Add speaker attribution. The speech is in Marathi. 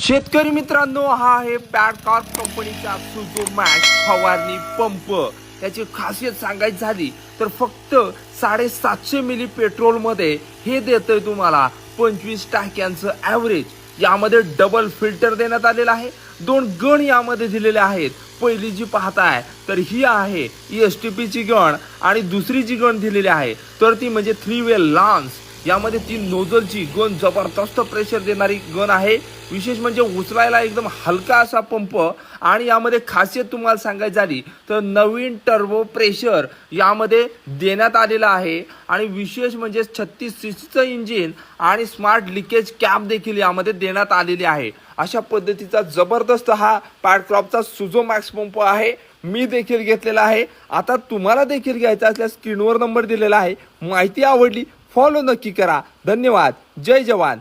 Speaker 1: शेतकरी मित्रांनो, हा आहे पॅडकॉर्प कंपनीचा सुझो मॅक्स फवारणी पंप। त्याची खासियत सांगायची झाली तर फक्त 750 मिली पेट्रोल मध्ये हे देतोय तुम्हाला 25 टाक्यांचं ॲव्हरेज। यामध्ये डबल फिल्टर देण्यात आलेला आहे, 2 गण यामध्ये दिलेले आहेत। पहिली जी पाहताय तर ही आहे एसटीपी ची गण आणि दुसरी जी गण दिलेली आहे तर ती म्हणजे 3 वे लान्स। यामध्ये 3 नोझलची गन जबरदस्त प्रेशर देणारी गन आहे। विशेष म्हणजे उचलायला एकदम हलका असा पंप आणि यामध्ये खासियत तुम्हाला सांगायची झाली तर नवीन टर्बो प्रेशर यामध्ये देण्यात आलेला आहे आणि विशेष म्हणजे 36 सीसीचं इंजिन आणि स्मार्ट लिकेज कॅप देखील यामध्ये देण्यात आलेली आहे। अशा पद्धतीचा जबरदस्त हा पॅडकॉर्पचा सुझो मॅक्स पंप आहे। मी देखील घेतलेला आहे। आता तुम्हाला देखील घ्यायचा असल्यास स्क्रीनवर नंबर दिलेला आहे। माहिती आवडली फॉलो नक्की करा। धन्यवाद। जय जवान